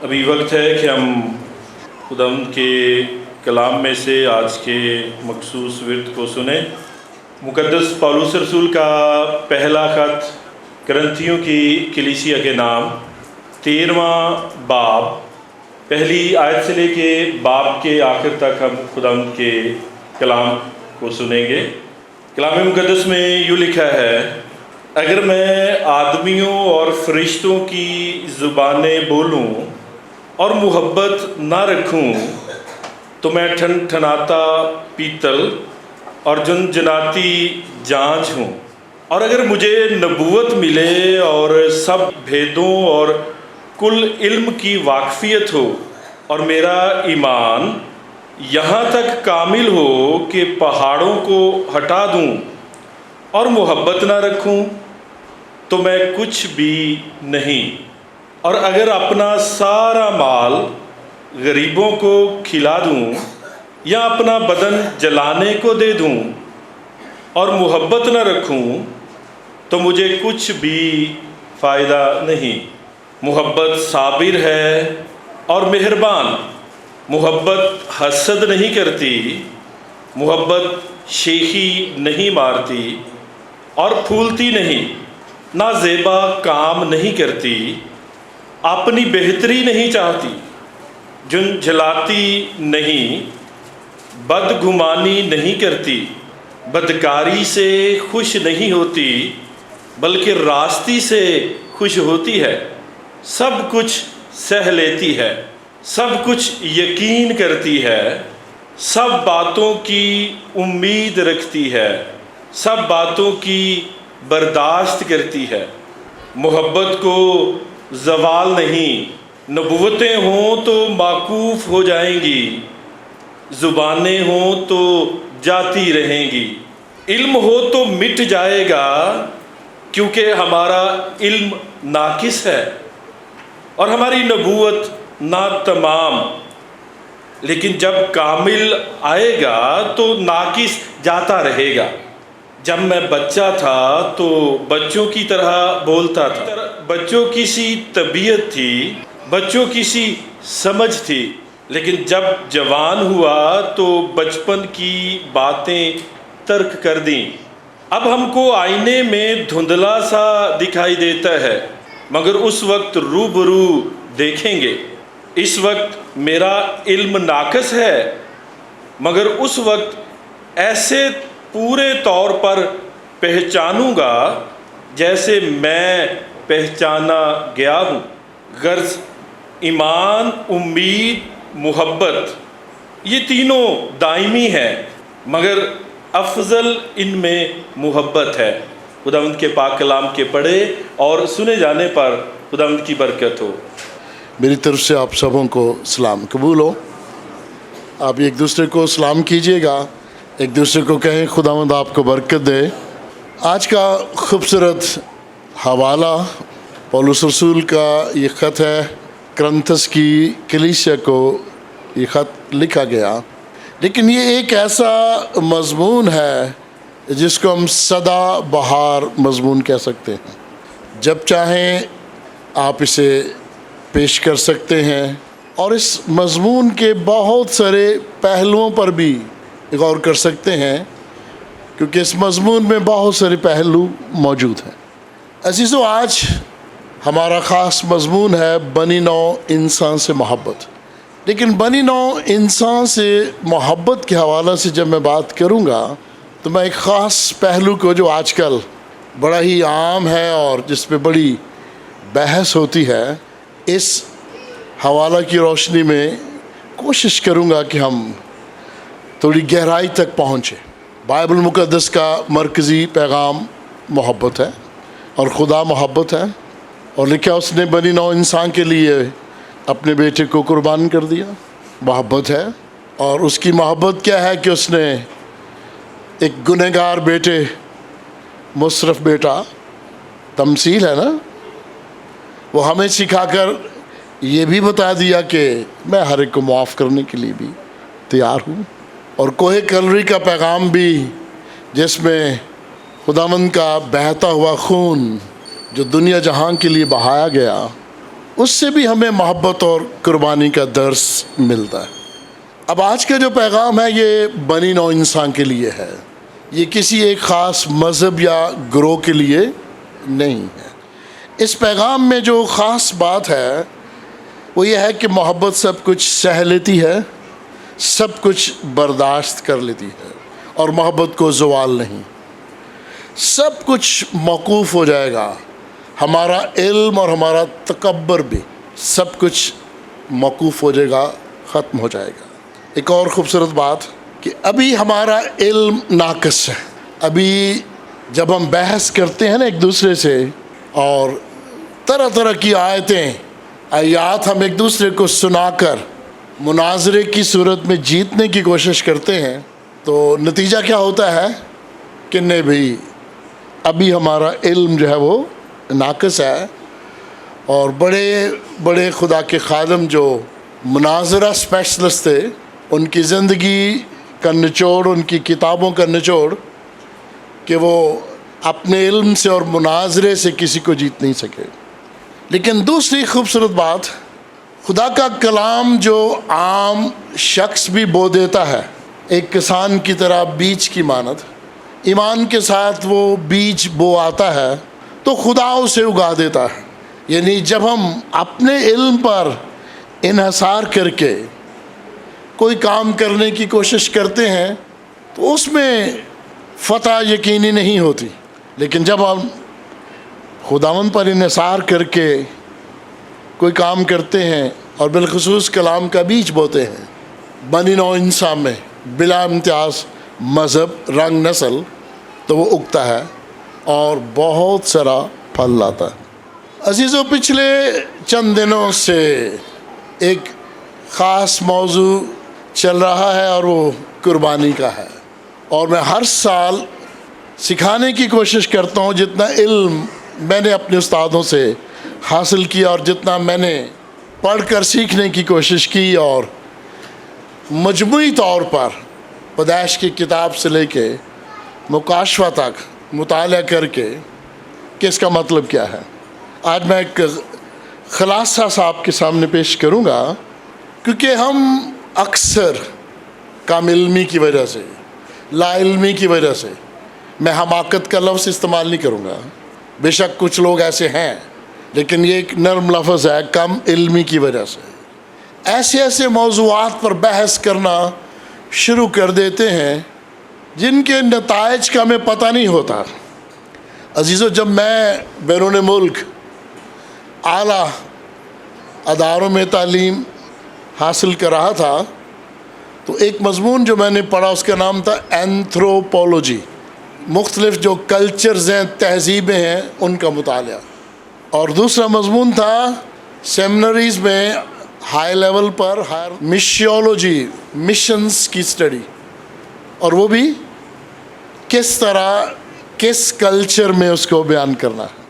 ابھی وقت ہے کہ ہم خداوند کے کلام میں سے آج کے مخصوص ورد کو سنیں۔ مقدس پولس رسول کا پہلا خط کرنتھیوں کی کلیسیا کے نام 13واں باب، پہلی آیت سے لے کے باب کے آخر تک ہم خداوند کے کلام کو سنیں گے۔ کلام مقدس میں یوں لکھا ہے: اگر میں آدمیوں اور فرشتوں کی زبانیں بولوں اور محبت نہ رکھوں تو میں ٹھنٹھناتا پیتل اور جنجناتی جانچ ہوں۔ اور اگر مجھے نبوت ملے اور سب بھیدوں اور کل علم کی واقفیت ہو اور میرا ایمان یہاں تک کامل ہو کہ پہاڑوں کو ہٹا دوں اور محبت نہ رکھوں تو میں کچھ بھی نہیں۔ اور اگر اپنا سارا مال غریبوں کو کھلا دوں یا اپنا بدن جلانے کو دے دوں اور محبت نہ رکھوں تو مجھے کچھ بھی فائدہ نہیں۔ محبت صابر ہے اور مہربان، محبت حسد نہیں کرتی، محبت شیخی نہیں مارتی اور پھولتی نہیں، نہ زیبا کام نہیں کرتی، اپنی بہتری نہیں چاہتی، جھنجھلاتی نہیں، بدگمانی نہیں کرتی، بدکاری سے خوش نہیں ہوتی بلکہ راستی سے خوش ہوتی ہے، سب کچھ سہ لیتی ہے، سب کچھ یقین کرتی ہے، سب باتوں کی امید رکھتی ہے، سب باتوں کی برداشت کرتی ہے۔ محبت کو زوال نہیں۔ نبوتیں ہوں تو موقوف ہو جائیں گی، زبانیں ہوں تو جاتی رہیں گی، علم ہو تو مٹ جائے گا کیونکہ ہمارا علم ناقص ہے اور ہماری نبوت ناتمام، لیکن جب کامل آئے گا تو ناقص جاتا رہے گا۔ جب میں بچہ تھا تو بچوں کی طرح بولتا تھا، بچوں کی سی طبیعت تھی، بچوں کی سی سمجھ تھی، لیکن جب جوان ہوا تو بچپن کی باتیں ترک کر دیں۔ اب ہم کو آئینے میں دھندلا سا دکھائی دیتا ہے مگر اس وقت روبرو دیکھیں گے۔ اس وقت میرا علم ناقص ہے مگر اس وقت ایسے پورے طور پر پہچانوں گا جیسے میں پہچانا گیا ہوں۔ غرض ایمان، امید، محبت، یہ تینوں دائمی ہیں مگر افضل ان میں محبت ہے۔ خداوند کے پاک کلام کے پڑھے اور سنے جانے پر خداوند کی برکت ہو۔ میری طرف سے آپ سبوں کو سلام قبول ہو۔ آپ ایک دوسرے کو سلام کیجئے گا، ایک دوسرے کو کہیں خداوند آپ کو برکت دے۔ آج کا خوبصورت حوالہ پولس رسول کا یہ خط ہے، کرنتھس کی کلیسیا کو یہ خط لکھا گیا، لیکن یہ ایک ایسا مضمون ہے جس کو ہم سدا بہار مضمون کہہ سکتے ہیں۔ جب چاہیں آپ اسے پیش کر سکتے ہیں اور اس مضمون کے بہت سارے پہلوؤں پر بھی غور کر سکتے ہیں، کیونکہ اس مضمون میں بہت سارے پہلو موجود ہیں۔ عزیزو، آج ہمارا خاص مضمون ہے بنی نوع انسان سے محبت۔ لیکن بنی نوع انسان سے محبت کے حوالے سے جب میں بات کروں گا تو میں ایک خاص پہلو کو جو آج کل بڑا ہی عام ہے اور جس پہ بڑی بحث ہوتی ہے، اس حوالہ کی روشنی میں کوشش کروں گا کہ ہم تھوڑی گہرائی تک پہنچیں۔ بائبل مقدس کا مرکزی پیغام محبت ہے اور خدا محبت ہے، اور لکھا اس نے بنی نوع انسان کے لیے اپنے بیٹے کو قربان کر دیا۔ محبت ہے، اور اس کی محبت کیا ہے کہ اس نے ایک گنہگار بیٹے، مصرف بیٹا، تمثیل ہے نا، وہ ہمیں سکھا کر یہ بھی بتا دیا کہ میں ہر ایک کو معاف کرنے کے لیے بھی تیار ہوں۔ اور کوہ کلوری کا پیغام بھی، جس میں خداوند کا بہتا ہوا خون جو دنیا جہان کے لیے بہایا گیا، اس سے بھی ہمیں محبت اور قربانی کا درس ملتا ہے۔ اب آج کا جو پیغام ہے یہ بنی نوع انسان کے لیے ہے، یہ کسی ایک خاص مذہب یا گروہ کے لیے نہیں ہے۔ اس پیغام میں جو خاص بات ہے وہ یہ ہے کہ محبت سب کچھ سہ لیتی ہے، سب کچھ برداشت کر لیتی ہے، اور محبت کو زوال نہیں۔ سب کچھ موقوف ہو جائے گا، ہمارا علم اور ہمارا تکبر بھی سب کچھ موقوف ہو جائے گا، ختم ہو جائے گا۔ ایک اور خوبصورت بات کہ ابھی ہمارا علم ناقص ہے۔ ابھی جب ہم بحث کرتے ہیں نا ایک دوسرے سے، اور طرح طرح کی آیات ہم ایک دوسرے کو سنا کر مناظرے کی صورت میں جیتنے کی کوشش کرتے ہیں، تو نتیجہ کیا ہوتا ہے کہ نہیں بھئی ابھی ہمارا علم جو ہے وہ ناقص ہے۔ اور بڑے بڑے خدا کے خادم جو مناظرہ اسپیشلسٹ تھے، ان کی زندگی کا نچوڑ، ان کی کتابوں کا نچوڑ کہ وہ اپنے علم سے اور مناظرے سے کسی کو جیت نہیں سکے۔ لیکن دوسری خوبصورت بات، خدا کا کلام جو عام شخص بھی بو دیتا ہے، ایک کسان کی طرح بیج کی مانند، ایمان کے ساتھ وہ بیج بو آتا ہے تو خدا اسے اگا دیتا ہے۔ یعنی جب ہم اپنے علم پر انحصار کر کے کوئی کام کرنے کی کوشش کرتے ہیں تو اس میں فتح یقینی نہیں ہوتی، لیکن جب ہم خداوند پر انحصار کر کے کوئی کام کرتے ہیں اور بالخصوص کلام کا بیج بوتے ہیں بنی نوع انسان میں، بلا امتیاز مذہب، رنگ، نسل، تو وہ اگتا ہے اور بہت سارا پھل لاتا ہے۔ عزیزوں، پچھلے چند دنوں سے ایک خاص موضوع چل رہا ہے اور وہ قربانی کا ہے، اور میں ہر سال سکھانے کی کوشش کرتا ہوں جتنا علم میں نے اپنے استادوں سے حاصل کیا اور جتنا میں نے پڑھ کر سیکھنے کی کوشش کی، اور مجموعی طور پر پیدائش کی کتاب سے لے کے مکاشفہ تک مطالعہ کر کے کہ اس کا مطلب کیا ہے۔ آج میں ایک خلاصہ صاحب کے سامنے پیش کروں گا، کیونکہ ہم اکثر کم علمی کی وجہ سے، لا علمی کی وجہ سے، میں حماقت کا لفظ استعمال نہیں کروں گا، بے شک کچھ لوگ ایسے ہیں، لیکن یہ ایک نرم لفظ ہے، کم علمی کی وجہ سے ایسے موضوعات پر بحث کرنا شروع کر دیتے ہیں جن کے نتائج کا ہمیں پتہ نہیں ہوتا۔ عزیزو، جب میں بیرون ملک اعلیٰ اداروں میں تعلیم حاصل کر رہا تھا تو ایک مضمون جو میں نے پڑھا اس کا نام تھا اینتھروپولوجی، مختلف جو کلچرز ہیں، تہذیبیں ہیں، ان کا مطالعہ، اور دوسرا مضمون تھا سیمنریز میں ہائی لیول پر مشیولوجی، مشنز کی اسٹڈی، اور وہ بھی کس طرح کس کلچر میں اس کو بیان کرنا ہے۔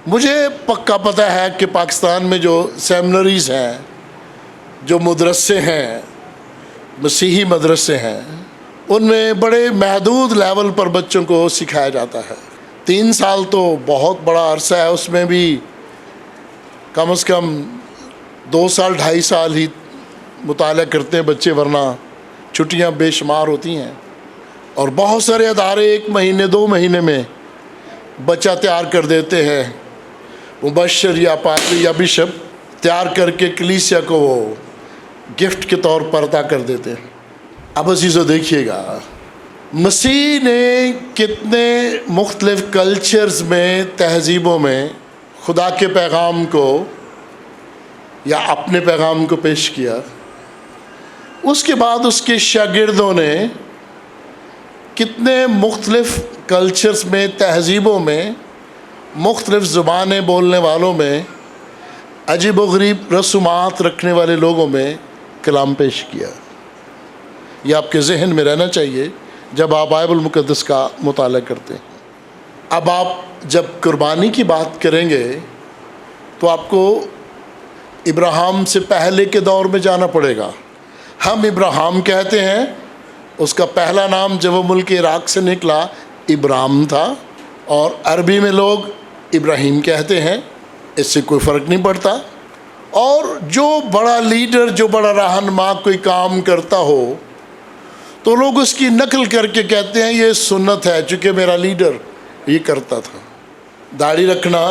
مجھے پکا پتہ ہے کہ پاکستان میں جو سیمنریز ہیں، جو مدرسے ہیں، مسیحی مدرسے ہیں، ان میں بڑے محدود لیول پر بچوں کو سکھایا جاتا ہے۔ 3 سال تو بہت بڑا عرصہ ہے، اس میں بھی کم از کم 2 سال 2.5 سال ہی مطالعہ کرتے ہیں بچے، ورنہ چھٹیاں بے شمار ہوتی ہیں، اور بہت سارے ادارے 1 مہینے 2 مہینے میں بچہ تیار کر دیتے ہیں، مبشر یا پادری یا بشپ تیار کر کے کلیسیا کو وہ گفٹ کے طور پر عطا کر دیتے ہیں۔ اب عزیزو دیکھیے گا، مسیح نے کتنے مختلف کلچرز میں، تہذیبوں میں خدا کے پیغام کو یا اپنے پیغام کو پیش کیا۔ اس کے بعد اس کے شاگردوں نے کتنے مختلف کلچرز میں، تہذیبوں میں، مختلف زبانیں بولنے والوں میں، عجیب و غریب رسومات رکھنے والے لوگوں میں کلام پیش کیا۔ یہ آپ کے ذہن میں رہنا چاہیے جب آپ بائبل مقدس کا مطالعہ کرتے ہیں۔ اب آپ جب قربانی کی بات کریں گے تو آپ کو ابراہیم سے پہلے کے دور میں جانا پڑے گا۔ ہم ابراہیم کہتے ہیں، اس کا پہلا نام جب وہ ملک عراق سے نکلا ابرام تھا، اور عربی میں لوگ ابراہیم کہتے ہیں، اس سے کوئی فرق نہیں پڑتا۔ اور جو بڑا لیڈر، جو بڑا رہنما کوئی کام کرتا ہو تو لوگ اس کی نقل کر کے کہتے ہیں یہ سنت ہے، چونکہ میرا لیڈر یہ کرتا تھا۔ داڑھی رکھنا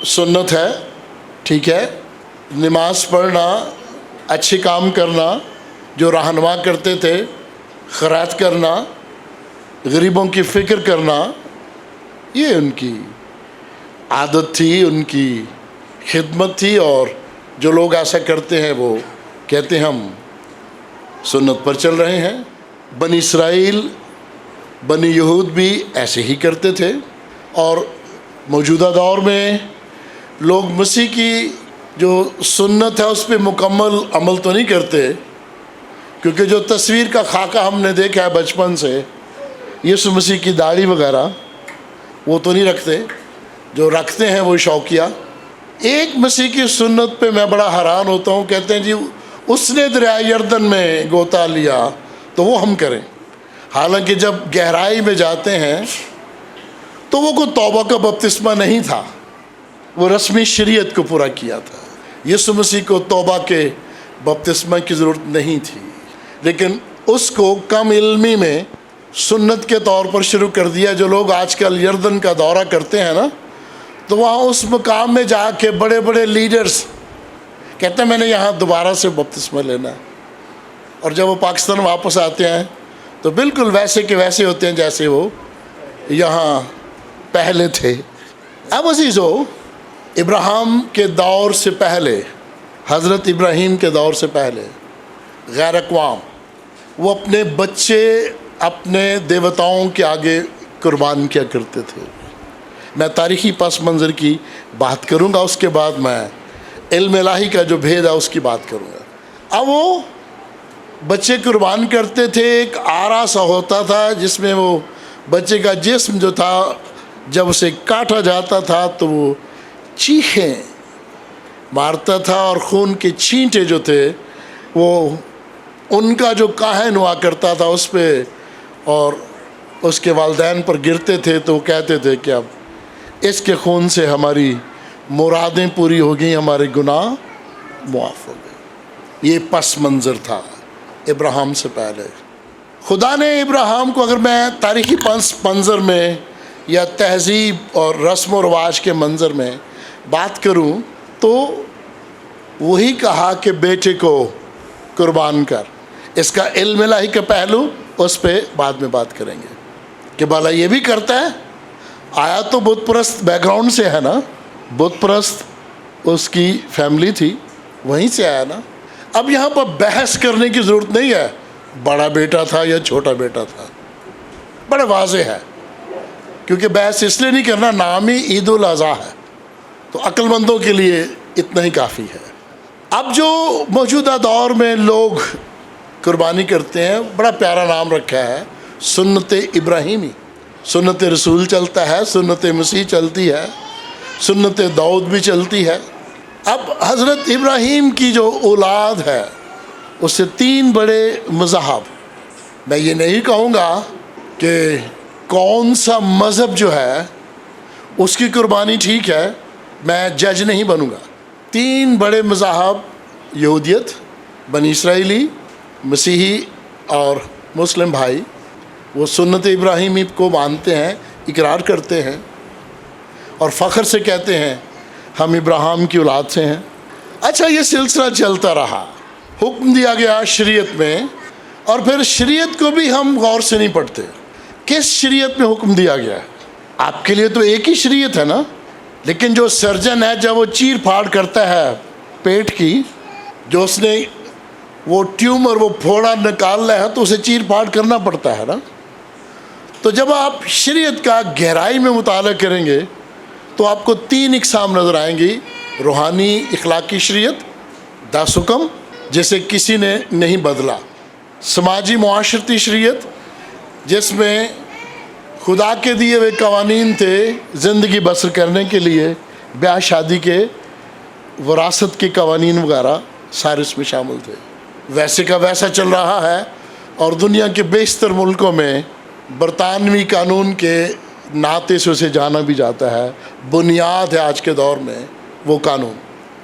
سنت ہے، ٹھیک ہے، نماز پڑھنا، اچھے کام کرنا جو رہنما کرتے تھے، خیرات کرنا، غریبوں کی فکر کرنا، یہ ان کی عادت تھی، ان کی خدمت تھی، اور جو لوگ ایسا کرتے ہیں وہ کہتے ہیں ہم سنت پر چل رہے ہیں۔ بنی اسرائیل، بنی یہود بھی ایسے ہی کرتے تھے، اور موجودہ دور میں لوگ مسیح کی جو سنت ہے اس پہ مکمل عمل تو نہیں کرتے، کیونکہ جو تصویر کا خاکہ ہم نے دیکھا ہے بچپن سے، یسوع مسیح کی داڑھی وغیرہ وہ تو نہیں رکھتے، جو رکھتے ہیں وہ شوقیہ۔ ایک مسیح کی سنت پہ میں بڑا حیران ہوتا ہوں، کہتے ہیں جی اس نے دریائے یردن میں غوطہ لیا تو وہ ہم کریں، حالانکہ جب گہرائی میں جاتے ہیں تو وہ کوئی توبہ کا بپتسمہ نہیں تھا، وہ رسمی شریعت کو پورا کیا تھا۔ یسوع مسیح کو توبہ کے بپتسمہ کی ضرورت نہیں تھی، لیکن اس کو کم علمی میں سنت کے طور پر شروع کر دیا۔ جو لوگ آج کل یردن کا دورہ کرتے ہیں نا، تو وہاں اس مقام میں جا کے بڑے بڑے لیڈرز کہتے ہیں میں نے یہاں دوبارہ سے بپتسمہ لینا ہے، اور جب وہ پاکستان واپس آتے ہیں تو بالکل ویسے کے ویسے ہوتے ہیں جیسے وہ یہاں پہلے تھے۔ اب عزیزو، ابراہیم کے دور سے پہلے، حضرت ابراہیم کے دور سے پہلے غیر اقوام وہ اپنے بچے اپنے دیوتاؤں کے آگے قربان کیا کرتے تھے۔ میں تاریخی پس منظر کی بات کروں گا، اس کے بعد میں علم الہی کا جو بھید ہے اس کی بات کروں گا۔ اب وہ بچے قربان کرتے تھے، ایک آرا سا ہوتا تھا جس میں وہ بچے کا جسم جو تھا جب اسے کاٹا جاتا تھا تو وہ چیخیں مارتا تھا، اور خون کے چھینٹے جو تھے وہ ان کا جو کاہن ہوا کرتا تھا اس پہ اور اس کے والدین پر گرتے تھے، تو وہ کہتے تھے کہ اب اس کے خون سے ہماری مرادیں پوری ہو گئیں، ہمارے گناہ معاف ہو گئے۔ یہ پس منظر تھا ابراہیم سے پہلے۔ خدا نے ابراہیم کو، اگر میں تاریخی پس منظر میں یا تہذیب اور رسم و رواج کے منظر میں بات کروں تو وہی کہا کہ بیٹے کو قربان کر۔ اس کا علم الہی کا پہلو اس پہ بعد میں بات کریں گے کہ بالا یہ بھی کرتا ہے۔ آیا تو بت پرست بیک گراؤنڈ سے ہے نا، بت پرست اس کی فیملی تھی، وہیں سے آیا نا۔ اب یہاں پر بحث کرنے کی ضرورت نہیں ہے بڑا بیٹا تھا یا چھوٹا بیٹا تھا، بڑا واضح ہے، کیونکہ بحث اس لیے نہیں کرنا، نام ہی عید الاضحیٰ ہے، تو عقل مندوں کے لیے اتنا ہی کافی ہے۔ اب جو موجودہ دور میں لوگ قربانی کرتے ہیں، بڑا پیارا نام رکھا ہے سنت ابراہیمی۔ سنت رسول چلتا ہے، سنت مسیح چلتی ہے، سنت داؤد بھی چلتی ہے۔ اب حضرت ابراہیم کی جو اولاد ہے اس سے تین بڑے مذہب، میں یہ نہیں کہوں گا کہ کون سا مذہب جو ہے اس کی قربانی ٹھیک ہے، میں جج نہیں بنوں گا۔ تین بڑے مذاہب، یہودیت، بنی اسرائیلی، مسیحی اور مسلم بھائی، وہ سنت ابراہیمی کو مانتے ہیں، اقرار کرتے ہیں اور فخر سے کہتے ہیں ہم ابراہیم کی اولاد سے ہیں۔ اچھا، یہ سلسلہ چلتا رہا، حکم دیا گیا شریعت میں، اور پھر شریعت کو بھی ہم غور سے نہیں پڑھتے۔ کس شریعت میں حکم دیا گیا ہے؟ آپ کے لیے تو ایک ہی شریعت ہے نا، لیکن جو سرجن ہے جب وہ چیر پھاڑ کرتا ہے پیٹ کی، جو اس نے وہ ٹیومر، وہ پھوڑا نکالنا ہے تو اسے چیر پھاڑ کرنا پڑتا ہے نا۔ تو جب آپ شریعت کا گہرائی میں مطالعہ کریں گے تو آپ کو تین اقسام نظر آئیں گی: روحانی اخلاقی شریعت، 10 حکم جسے کسی نے نہیں بدلا; سماجی معاشرتی شریعت جس میں خدا کے دیے ہوئے قوانین تھے زندگی بسر کرنے کے لیے، بیاہ شادی کے، وراثت کے قوانین وغیرہ سارے اس میں شامل تھے، ویسے کا ویسا چل رہا ہے، اور دنیا کے بیشتر ملکوں میں برطانوی قانون کے ناطے سے اسے جانا بھی جاتا ہے، بنیاد ہے آج کے دور میں وہ قانون۔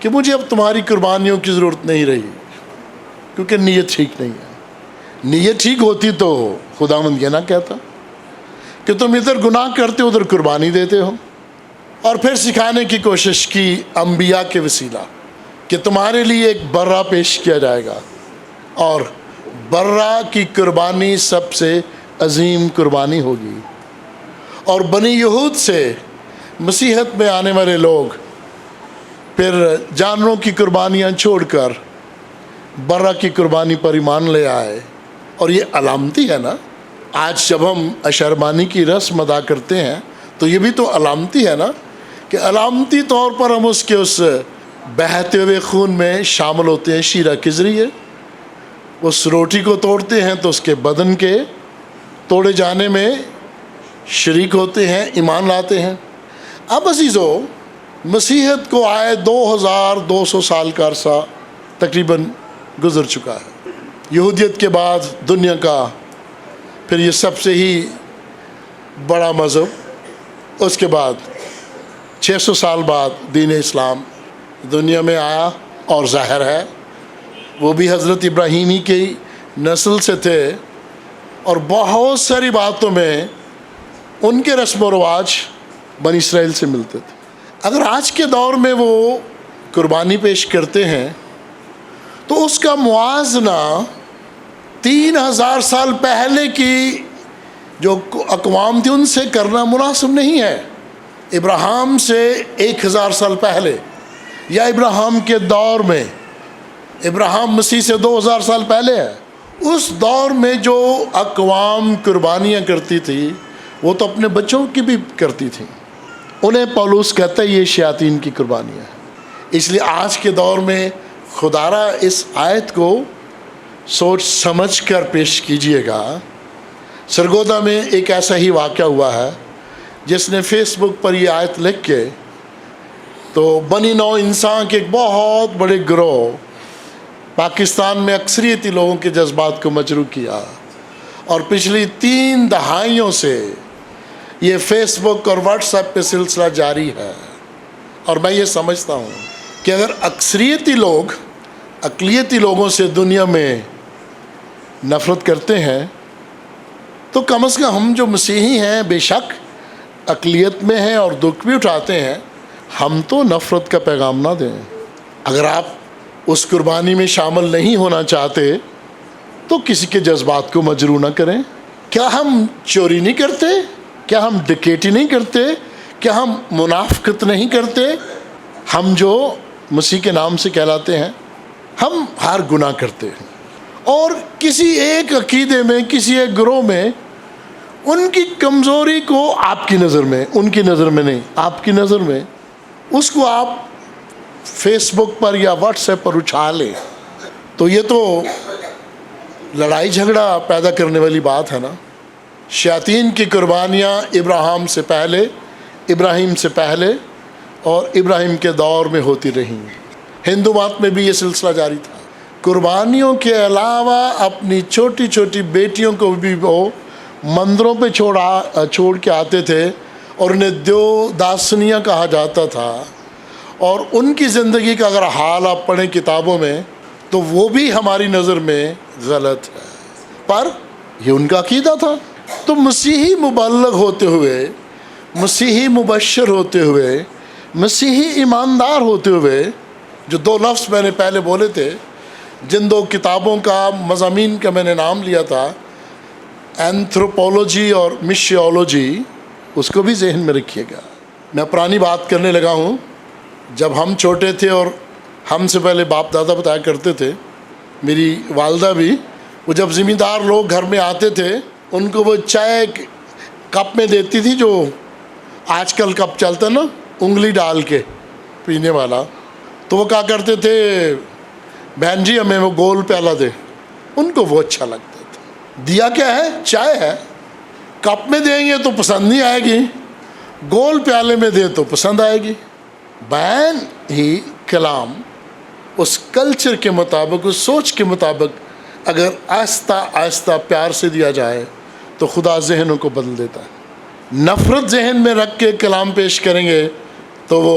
کہ مجھے اب تمہاری قربانیوں کی ضرورت نہیں رہی، کیونکہ نیت ٹھیک نہیں ہے۔ نیت ٹھیک ہوتی تو خداوند یہ نہ کہتا کہ تم ادھر گناہ کرتے ادھر قربانی دیتے ہو۔ اور پھر سکھانے کی کوشش کی انبیاء کے وسیلہ کہ تمہارے لیے ایک برہ پیش کیا جائے گا، اور برہ کی قربانی سب سے عظیم قربانی ہوگی۔ اور بنی یہود سے مسیحت میں آنے والے لوگ پھر جانوروں کی قربانیاں چھوڑ کر برہ کی قربانی پر ایمان لے آئے۔ اور یہ علامتی ہے نا، آج جب ہم اشربانی کی رسم ادا کرتے ہیں تو یہ بھی تو علامتی ہے نا، کہ علامتی طور پر ہم اس کے اس بہتے ہوئے خون میں شامل ہوتے ہیں شیرہ کے ذریعے۔ اس روٹی کو توڑتے ہیں تو اس کے بدن کے توڑے جانے میں شریک ہوتے ہیں، ایمان لاتے ہیں۔ اب عزیزو، مسیحیت کو آئے 2200 سال کا عرصہ تقریباً گزر چکا ہے۔ یہودیت کے بعد دنیا کا پھر یہ سب سے ہی بڑا مذہب، اس کے بعد 600 سال بعد دین اسلام دنیا میں آیا، اور ظاہر ہے وہ بھی حضرت ابراہیم ہی کی نسل سے تھے، اور بہت ساری باتوں میں ان کے رسم و رواج بنی اسرائیل سے ملتے تھے۔ اگر آج کے دور میں وہ قربانی پیش کرتے ہیں تو اس کا موازنہ 3000 سال پہلے کی جو اقوام تھی ان سے کرنا مناسب نہیں ہے۔ ابراہیم سے 1000 سال پہلے، یا ابراہیم کے دور میں، ابراہیم مسیح سے 2000 سال پہلے ہے، اس دور میں جو اقوام قربانیاں کرتی تھی وہ تو اپنے بچوں کی بھی کرتی تھیں۔ انہیں پولس کہتا ہے یہ شیاطین کی قربانیاں ہیں۔ اس لیے آج کے دور میں خدا را اس آیت کو سوچ سمجھ کر پیش کیجئے گا۔ سرگودا میں ایک ایسا ہی واقعہ ہوا ہے، جس نے فیس بک پر یہ آیت لکھ کے تو بنی نوع انسان کے ایک بہت بڑے گروہ پاکستان میں اکثریتی لوگوں کے جذبات کو مجروح کیا، اور پچھلی 3 دہائیوں سے یہ فیس بک اور واٹس ایپ پہ سلسلہ جاری ہے۔ اور میں یہ سمجھتا ہوں کہ اگر اکثریتی لوگ اقلیتی لوگوں سے دنیا میں نفرت کرتے ہیں تو کم از کم ہم جو مسیحی ہیں، بے شک اقلیت میں ہیں اور دکھ بھی اٹھاتے ہیں، ہم تو نفرت کا پیغام نہ دیں۔ اگر آپ اس قربانی میں شامل نہیں ہونا چاہتے تو کسی کے جذبات کو مجروح نہ کریں۔ کیا ہم چوری نہیں کرتے؟ کیا ہم ڈکیٹی نہیں کرتے؟ کیا ہم منافقت نہیں کرتے؟ ہم جو مسیح کے نام سے کہلاتے ہیں، ہم ہر گناہ کرتے ہیں، اور کسی ایک عقیدے میں، کسی ایک گروہ میں ان کی کمزوری کو آپ کی نظر میں، ان کی نظر میں نہیں، آپ کی نظر میں اس کو آپ فیس بک پر یا واٹس ایپ پر اچھالیں، تو یہ تو لڑائی جھگڑا پیدا کرنے والی بات ہے نا۔ شیاطین کی قربانیاں ابراہیم سے پہلے اور ابراہیم کے دور میں ہوتی رہیں۔ ہندو مت میں بھی یہ سلسلہ جاری تھا۔ قربانیوں کے علاوہ اپنی چھوٹی چھوٹی بیٹیوں کو بھی وہ مندروں پہ چھوڑ کے آتے تھے، اور انہیں دیو داسنیاں کہا جاتا تھا، اور ان کی زندگی کا اگر حال آپ پڑھیں کتابوں میں تو وہ بھی ہماری نظر میں غلط ہے، پر یہ ان کا عقیدہ تھا۔ تو مسیحی مبلغ ہوتے ہوئے، مسیحی مبشر ہوتے ہوئے، مسیحی ایماندار ہوتے ہوئے، جو 2 لفظ میں نے پہلے بولے تھے، جن 2 کتابوں کا مضامین کا میں نے نام لیا تھا، اینتھروپولوجی اور مشیولوجی، اس کو بھی ذہن میں رکھیے گا۔ میں پرانی بات کرنے لگا ہوں۔ جب ہم چھوٹے تھے اور ہم سے پہلے باپ دادا بتایا کرتے تھے، میری والدہ بھی، وہ جب زمیندار لوگ گھر میں آتے تھے ان کو وہ چائے کپ میں دیتی تھی، جو آج کل کپ چلتا نا انگلی ڈال کے پینے والا، تو وہ کہا کرتے تھے بہن جی ہمیں وہ گول پیالہ دے۔ ان کو وہ اچھا لگتا تھا۔ دیا کیا ہے؟ چائے ہے۔ کپ میں دیں گے تو پسند نہیں آئے گی، گول پیالے میں دے تو پسند آئے گی۔ بیان ہی کلام اس کلچر کے مطابق، اس سوچ کے مطابق اگر آہستہ آہستہ پیار سے دیا جائے تو خدا ذہنوں کو بدل دیتا ہے۔ نفرت ذہن میں رکھ کے کلام پیش کریں گے تو وہ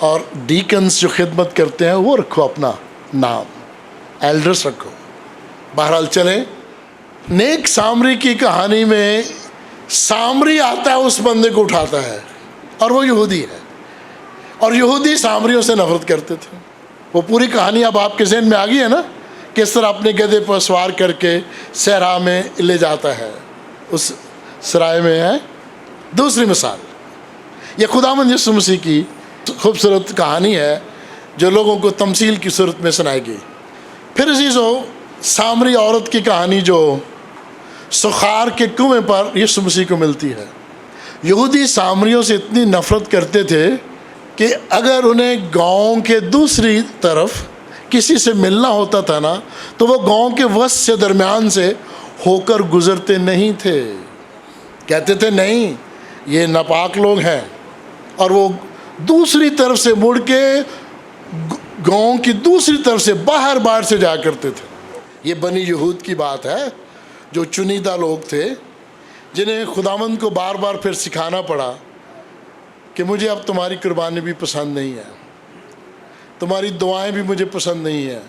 اور ڈیکنز جو خدمت کرتے ہیں وہ رکھو اپنا نام، ایلڈرس رکھو. بہرحال چلیں، نیک سامری کی کہانی میں سامری آتا ہے، اس بندے کو اٹھاتا ہے، اور وہ یہودی ہے، اور یہودی سامریوں سے نفرت کرتے تھے. وہ پوری کہانی اب آپ کے ذہن میں آ گئی ہے نا، کس طرح اپنے گدھے پر سوار کر کے صحرا میں لے جاتا ہے. اس سرائے میں ہے دوسری مثال. یہ خداوند یسوع مسیح کی خوبصورت کہانی ہے جو لوگوں کو تمثیل کی صورت میں سنائی گئی. پھر عزیزو، سامری عورت کی کہانی جو سخار کے کنویں پر یسوع مسیح کو ملتی ہے. یہودی سامریوں سے اتنی نفرت کرتے تھے کہ اگر انہیں گاؤں کے دوسری طرف کسی سے ملنا ہوتا تھا نا، تو وہ گاؤں کے وسط سے درمیان سے ہو کر گزرتے نہیں تھے. کہتے تھے نہیں، یہ ناپاک لوگ ہیں، اور وہ دوسری طرف سے مڑ کے گاؤں کی دوسری طرف سے باہر سے جایا کرتے تھے. یہ بنی یہود کی بات ہے، جو چنیدہ لوگ تھے، جنہیں خداوند کو بار بار پھر سکھانا پڑا کہ مجھے اب تمہاری قربانی بھی پسند نہیں ہے، تمہاری دعائیں بھی مجھے پسند نہیں ہیں،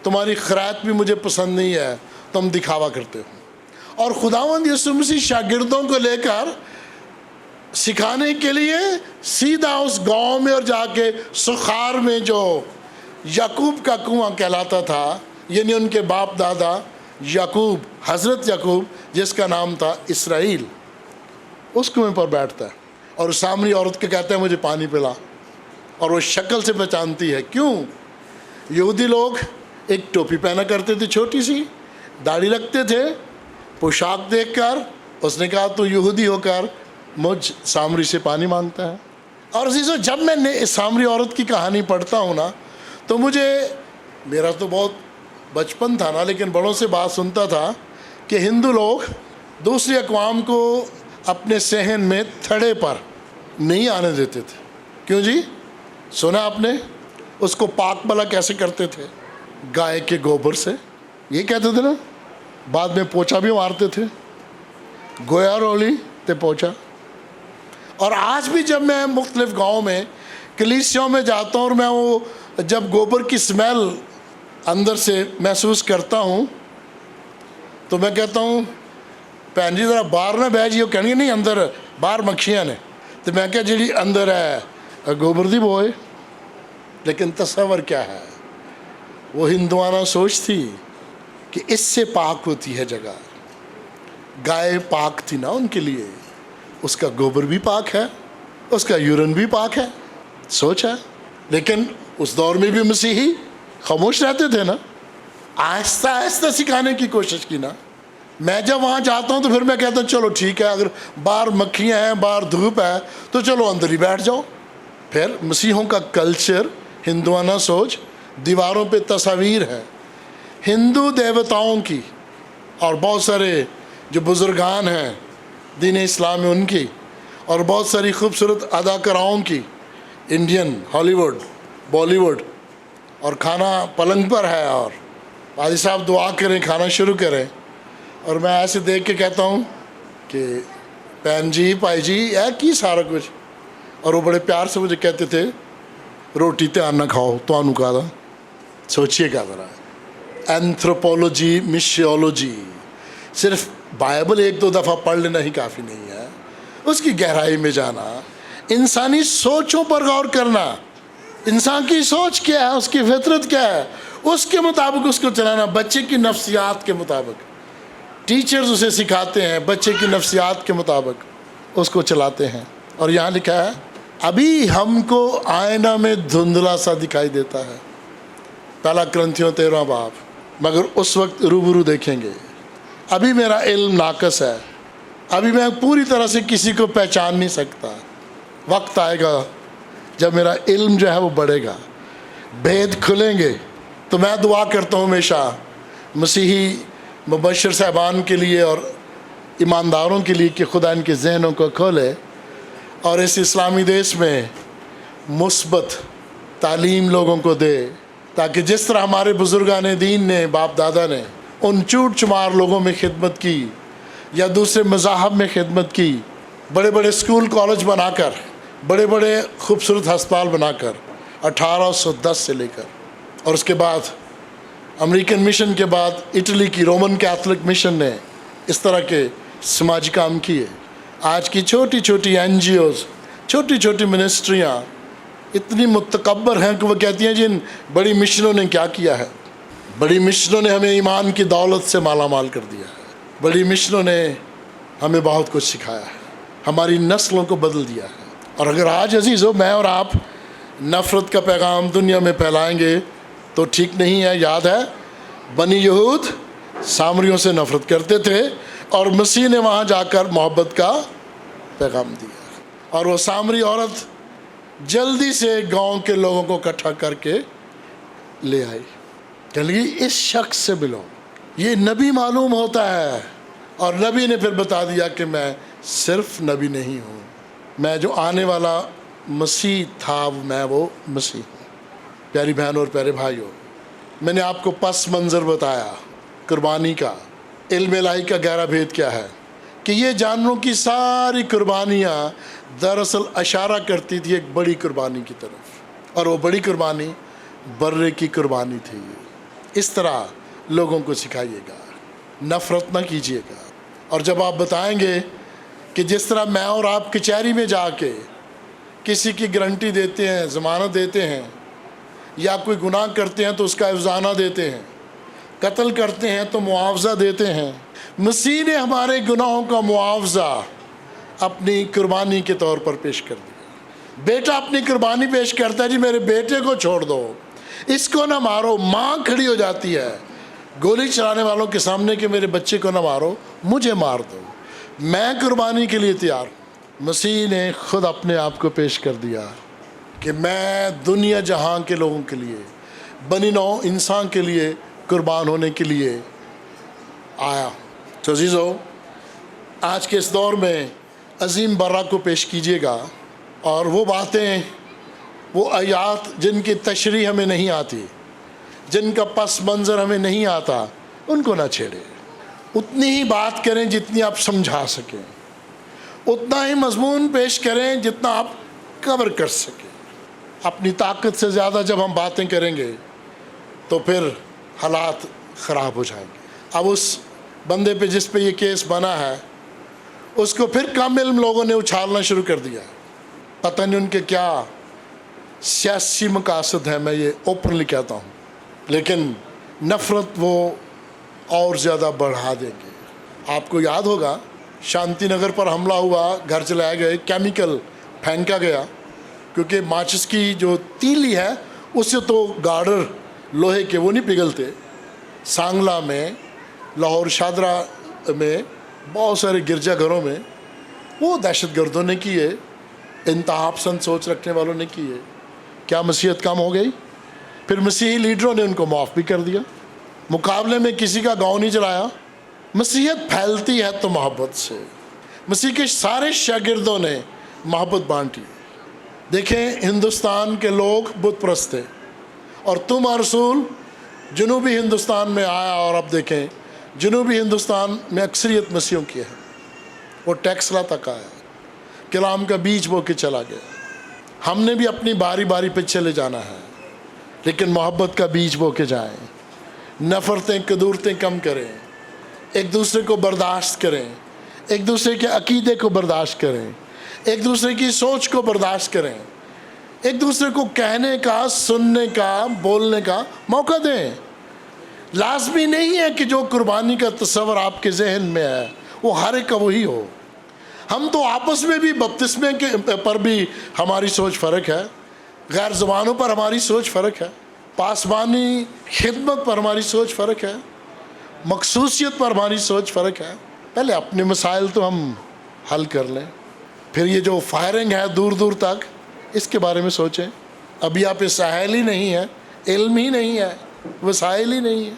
تمہاری خیرات بھی مجھے پسند نہیں ہے، تم دکھاوا کرتے ہو. اور خداوند یسوع مسیح شاگردوں کو لے کر سکھانے کے لیے سیدھا اس گاؤں میں اور جا کے سخار میں جو یعقوب کا کنواں کہلاتا تھا، یعنی ان کے باپ دادا یعقوب، حضرت یعقوب جس کا نام تھا اسرائیل، اس کنویں پر بیٹھتا ہے اور سامری عورت کے کہتا ہے مجھے پانی پلا. اور وہ شکل سے پہچانتی ہے. کیوں؟ یہودی لوگ ایک ٹوپی پہنا کرتے تھے، چھوٹی سی داڑھی رکھتے تھے. پوشاک دیکھ کر اس نے کہا تو یہودی ہو کر مجھ سامری سے پانی مانگتا ہے. اور عزیزو، جب میں سامری عورت کی کہانی پڑھتا ہوں نا، تو میرا تو بہت بچپن تھا نا، لیکن بڑوں سے بات سنتا تھا کہ ہندو لوگ دوسری اقوام کو اپنے صحن میں تھڑے پر نہیں آنے دیتے تھے. کیوں جی؟ سنا آپ نے؟ اس کو پاک بلا کیسے کرتے تھے؟ گائے کے گوبر سے. یہ کہتے تھے نا، بعد میں پوچھا بھی مارتے تھے، گویا رولی تے پوچھا. اور آج بھی جب میں مختلف گاؤں میں کلیسیوں میں جاتا ہوں اور میں وہ جب گوبر کی سمیل اندر سے محسوس کرتا ہوں، تو میں کہتا ہوں بھن جی ذرا باہر نہ بہ جی. وہ کہنگے نہیں اندر باہر مکھیاں نے. تو میں کہا جی اندر ہے گوبر دی بوئے. لیکن تصور کیا ہے؟ وہ ہندوانہ سوچ تھی کہ اس سے پاک ہوتی ہے جگہ. گائے پاک تھی نا ان کے لیے، اس کا گوبر بھی پاک ہے، اس کا یورن بھی پاک ہے. سوچ ہے. لیکن اس دور میں بھی مسیحی خاموش رہتے تھے نا. آہستہ آہستہ سکھانے کی کوشش کی نا. میں جب وہاں جاتا ہوں تو پھر میں کہتا ہوں چلو ٹھیک ہے، اگر باہر مکھیاں ہیں، باہر دھوپ ہے، تو چلو اندر ہی بیٹھ جاؤ. پھر مسیحوں کا کلچر، ہندوانہ سوچ، دیواروں پہ تصاویر ہے ہندو دیوتاؤں کی، اور بہت سارے جو بزرگان ہیں دین اسلام میں ان کی، اور بہت ساری خوبصورت اداکاراؤں کی، انڈین، ہالی ووڈ، بالی ووڈ. اور کھانا پلنگ پر ہے، اور قاضی صاحب دعا کریں، کھانا شروع کریں. اور میں ایسے دیکھ کے کہتا ہوں کہ بہن جی، پائی جی، کی سارا کچھ. اور وہ بڑے پیار سے مجھے کہتے تھے روٹی دھیان نہ کھاؤ تو آنو کہا تھا. سوچئے کیا ذرا، اینتھروپولوجی، مشیولوجی، صرف بائبل ایک دو دفعہ پڑھ لینا ہی کافی نہیں ہے. اس کی گہرائی میں جانا، انسانی سوچوں پر غور کرنا، انسان کی سوچ کیا ہے، اس کی فطرت کیا ہے، اس کے مطابق اس کو چلانا. بچے کی نفسیات کے مطابق ٹیچرز اسے سکھاتے ہیں، بچے کی نفسیات کے مطابق اس کو چلاتے ہیں. اور یہاں لکھا ہے ابھی ہم کو آئینہ میں دھندلا سا دکھائی دیتا ہے، پہلا کرنتھیوں 13 باب، مگر اس وقت روبرو دیکھیں گے. ابھی میرا علم ناقص ہے، ابھی میں پوری طرح سے کسی کو پہچان نہیں سکتا. وقت آئے گا جب میرا علم جو ہے وہ بڑھے گا، بھید کھلیں گے. تو میں دعا کرتا ہوں ہمیشہ مسیحی مبشر صاحبان کے لیے اور ایمانداروں کے لیے کہ خدا ان کے ذہنوں کو کھولے اور اس اسلامی دیش میں مثبت تعلیم لوگوں کو دے، تاکہ جس طرح ہمارے بزرگان دین نے، باپ دادا نے ان چوٹ چمار لوگوں میں خدمت کی یا دوسرے مذاہب میں خدمت کی، بڑے بڑے اسکول کالج بنا کر، بڑے بڑے خوبصورت ہسپتال بنا کر، 1810 سے لے کر، اور اس کے بعد امریکن مشن کے بعد اٹلی کی رومن کیتھولک مشن نے اس طرح کے سماجی کام کیے۔ آج کی چھوٹی چھوٹی NGOs، چھوٹی چھوٹی منسٹریاں اتنی متکبر ہیں کہ وہ کہتی ہیں جی ان بڑی مشنوں نے کیا کیا ہے۔ بڑی مشنوں نے ہمیں ایمان کی دولت سے مالا مال کر دیا ہے، بڑی مشنوں نے ہمیں بہت کچھ سکھایا ہے، ہماری نسلوں کو بدل دیا ہے۔ اور اگر آج عزیزو میں اور آپ نفرت کا پیغام دنیا میں پھیلائیں گے تو ٹھیک نہیں ہے۔ یاد ہے بنی یہود سامریوں سے نفرت کرتے تھے اور مسیح نے وہاں جا کر محبت کا پیغام دیا، اور وہ سامری عورت جلدی سے گاؤں کے لوگوں کو اکٹھا کر کے لے آئی، کہنے لگی اس شخص سے ملو، یہ نبی معلوم ہوتا ہے۔ اور نبی نے پھر بتا دیا کہ میں صرف نبی نہیں ہوں، میں جو آنے والا مسیح تھا میں وہ مسیح ہوں۔ پیاری بہنوں اور پیارے بھائیوں، میں نے آپ کو پس منظر بتایا قربانی کا۔ علم الہی کا گہرا بھید کیا ہے کہ یہ جانوروں کی ساری قربانیاں دراصل اشارہ کرتی تھی ایک بڑی قربانی کی طرف، اور وہ بڑی قربانی برے کی قربانی تھی۔ اس طرح لوگوں کو سکھائیے گا، نفرت نہ کیجیے گا۔ اور جب آپ بتائیں گے کہ جس طرح میں اور آپ کچہری میں جا کے کسی کی گارنٹی دیتے ہیں، ضمانت دیتے ہیں، یا کوئی گناہ کرتے ہیں تو اس کا افزانہ دیتے ہیں، قتل کرتے ہیں تو معاوضہ دیتے ہیں، مسیح نے ہمارے گناہوں کا معاوضہ اپنی قربانی کے طور پر پیش کر دیا۔ بیٹا اپنی قربانی پیش کرتا ہے، جی میرے بیٹے کو چھوڑ دو، اس کو نہ مارو۔ ماں کھڑی ہو جاتی ہے گولی چلانے والوں کے سامنے کہ میرے بچے کو نہ مارو، مجھے مار دو، میں قربانی کے لیے تیار ہوں۔ مسیح نے خود اپنے آپ کو پیش کر دیا کہ میں دنیا جہاں کے لوگوں کے لیے، بنی نوع انسان کے لیے قربان ہونے کے لیے آیا۔ تو عزیزو، آج کے اس دور میں عظیم برہ کو پیش کیجیے گا، اور وہ باتیں، وہ آیات جن کی تشریح ہمیں نہیں آتی، جن کا پس منظر ہمیں نہیں آتا، ان کو نہ چھیڑیں۔ اتنی ہی بات کریں جتنی آپ سمجھا سکیں، اتنا ہی مضمون پیش کریں جتنا آپ کور کر سکیں۔ اپنی طاقت سے زیادہ جب ہم باتیں کریں گے تو پھر حالات خراب ہو جائیں گے۔ اب اس بندے پہ جس پہ یہ کیس بنا ہے، اس کو پھر کم علم لوگوں نے اچھالنا شروع کر دیا۔ پتہ نہیں ان کے کیا سیاسی مقاصد ہیں، میں یہ اوپنلی کہتا ہوں، لیکن نفرت وہ اور زیادہ بڑھا دیں گے۔ آپ کو یاد ہوگا شانتی نگر پر حملہ ہوا، گھر چلائے گئے، کیمیکل پھینکا گیا، کیونکہ ماچس کی جو تیلی ہے اس سے تو گارڈر لوہے کے وہ نہیں پگھلتے۔ سانگلہ میں، لاہور شادرہ میں، بہت سارے گرجا گھروں میں وہ دہشت گردوں نے کیے، انتہا پسند سوچ رکھنے والوں نے کیے۔ کیا مسیحیت کم ہو گئی؟ پھر مسیحی لیڈروں نے ان کو معاف بھی کر دیا، مقابلے میں کسی کا گاؤں نہیں چلایا۔ مسیحیت پھیلتی ہے تو محبت سے۔ مسیح کے سارے شاگردوں نے محبت بانٹی۔ دیکھیں ہندوستان کے لوگ بت پرست تھے، اور تم رسول جنوبی ہندوستان میں آیا، اور اب دیکھیں جنوبی ہندوستان میں اکثریت مسیحوں کی ہے۔ وہ ٹیکسلا تک آیا، کلام کا بیج بو کے چلا گیا۔ ہم نے بھی اپنی باری باری پہ چلے جانا ہے، لیکن محبت کا بیج بو کے جائیں، نفرتیں قدورتیں کم کریں، ایک دوسرے کو برداشت کریں، ایک دوسرے کے عقیدے کو برداشت کریں، ایک دوسرے کی سوچ کو برداشت کریں، ایک دوسرے کو کہنے کا، سننے کا، بولنے کا موقع دیں۔ لازمی نہیں ہے کہ جو قربانی کا تصور آپ کے ذہن میں ہے وہ ہر ایک کا وہی ہو۔ ہم تو آپس میں بھی بپتسمے کے پر بھی ہماری سوچ فرق ہے، غیر زبانوں پر ہماری سوچ فرق ہے، پاسبانی خدمت پر ہماری سوچ فرق ہے، مخصوصیت پر ہماری سوچ فرق ہے۔ پہلے اپنے مسائل تو ہم حل کر لیں، پھر یہ جو فائرنگ ہے دور دور تک، اس کے بارے میں سوچیں۔ ابھی آپ ساحل ہی نہیں ہے، علم ہی نہیں ہے، وسائل ہی نہیں ہے،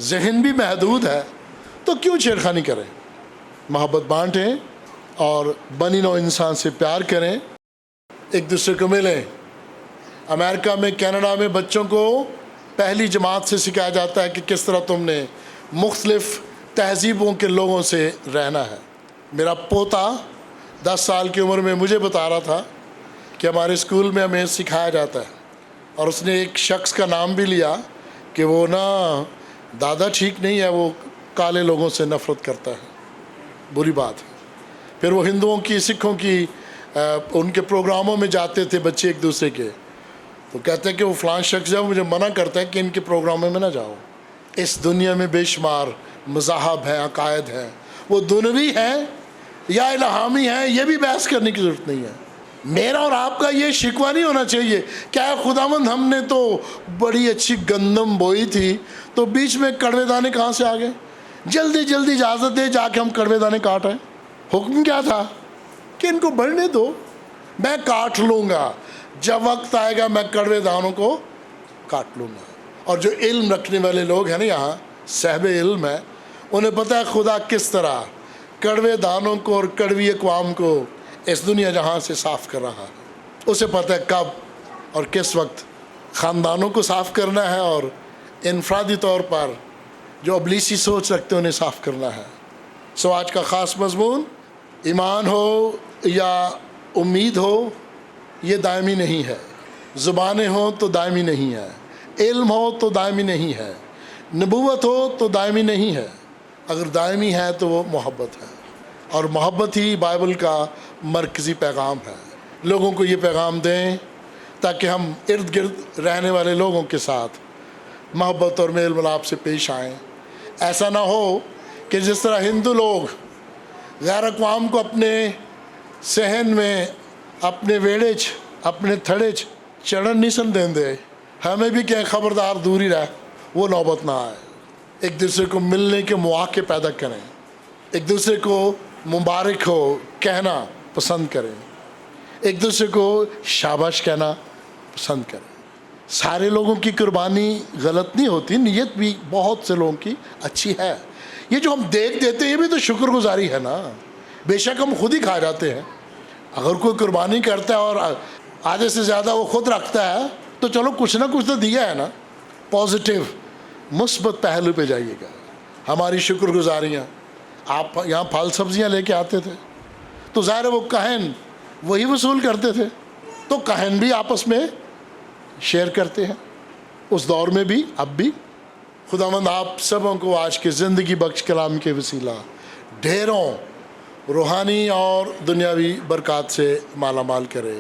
ذہن بھی محدود ہے، تو کیوں چھیڑخانی کریں؟ محبت بانٹیں اور بنی نوع انسان سے پیار کریں، ایک دوسرے کو ملیں۔ امریکہ میں، کینیڈا میں بچوں کو پہلی جماعت سے سکھایا جاتا ہے کہ کس طرح تم نے مختلف تہذیبوں کے لوگوں سے رہنا ہے۔ میرا پوتا 10 سال کی عمر میں مجھے بتا رہا تھا کہ ہمارے اسکول میں ہمیں سکھایا جاتا ہے اور اس نے ایک شخص کا نام بھی لیا کہ وہ نا دادا ٹھیک نہیں ہے, وہ کالے لوگوں سے نفرت کرتا ہے, بری بات ہے. پھر وہ ہندوؤں کی, سکھوں کی ان کے پروگراموں میں جاتے تھے بچے ایک دوسرے کے, تو کہتے ہیں کہ وہ فلاں شخص ہے, وہ مجھے منع کرتا ہے کہ ان کے پروگراموں میں نہ جاؤ. اس دنیا میں بے شمار مذاہب ہیں, عقائد ہیں, وہ دنوی ہیں یا الہامی ہیں, یہ بھی بحث کرنے کی ضرورت نہیں ہے. میرا اور آپ کا یہ شکوہ نہیں ہونا چاہیے کیا خداوند ہم نے تو بڑی اچھی گندم بوئی تھی تو بیچ میں کڑوے دانے کہاں سے آ گئے, جلدی جلدی اجازت دے جا کے ہم کڑوے دانے کاٹ آئیں. حکم کیا تھا کہ ان کو بڑھنے دو, میں کاٹ لوں گا, جب وقت آئے گا میں کڑوے دانوں کو کاٹ لوں گا. اور جو علم رکھنے والے لوگ ہیں نا یہاں, صاحب علم ہے, انہیں پتہ ہے خدا کس طرح کڑوے دانوں کو اور کڑوی اقوام کو اس دنیا جہاں سے صاف کر رہا ہے. اسے پتہ ہے کب اور کس وقت خاندانوں کو صاف کرنا ہے اور انفرادی طور پر جو ابلیسی سوچ رکھتے ہیں انہیں صاف کرنا ہے. سو آج کا خاص مضمون ایمان ہو یا امید ہو یہ دائمی نہیں ہے, زبانیں ہوں تو دائمی نہیں ہے, علم ہو تو دائمی نہیں ہے, نبوت ہو تو دائمی نہیں ہے. اگر دائمی ہے تو وہ محبت ہے, اور محبت ہی بائبل کا مرکزی پیغام ہے. لوگوں کو یہ پیغام دیں تاکہ ہم ارد گرد رہنے والے لوگوں کے ساتھ محبت اور میل ملاپ سے پیش آئیں. ایسا نہ ہو کہ جس طرح ہندو لوگ غیر اقوام کو اپنے صحن میں, اپنے ویڑے اپنے تھڑے چڑھن نہیں سن دیں دے, ہمیں بھی کہ خبردار دور ہی رہ, وہ نوبت نہ آئے. ایک دوسرے کو ملنے کے مواقع پیدا کریں, ایک دوسرے کو مبارک ہو کہنا پسند کریں, ایک دوسرے کو شاباش کہنا پسند کریں. سارے لوگوں کی قربانی غلط نہیں ہوتی, نیت بھی بہت سے لوگوں کی اچھی ہے. یہ جو ہم دیکھ دیتے ہیں یہ بھی تو شکر گزاری ہے نا. بے شک ہم خود ہی کھا جاتے ہیں. اگر کوئی قربانی کرتا ہے اور آدھے سے زیادہ وہ خود رکھتا ہے تو چلو کچھ نہ کچھ تو دیا ہے نا. پازیٹیو مثبت پہلو پہ جائیے گا. ہماری شکر گزاریاں, آپ یہاں پھل سبزیاں لے کے آتے تھے تو ظاہر ہے وہ کہن وہی وصول کرتے تھے, تو کہن بھی آپس میں شیئر کرتے ہیں. اس دور میں بھی اب بھی. خداوند آپ سبوں کو آج کے زندگی بخش کلام کے وسیلہ ڈھیروں روحانی اور دنیاوی برکات سے مالا مال کرے.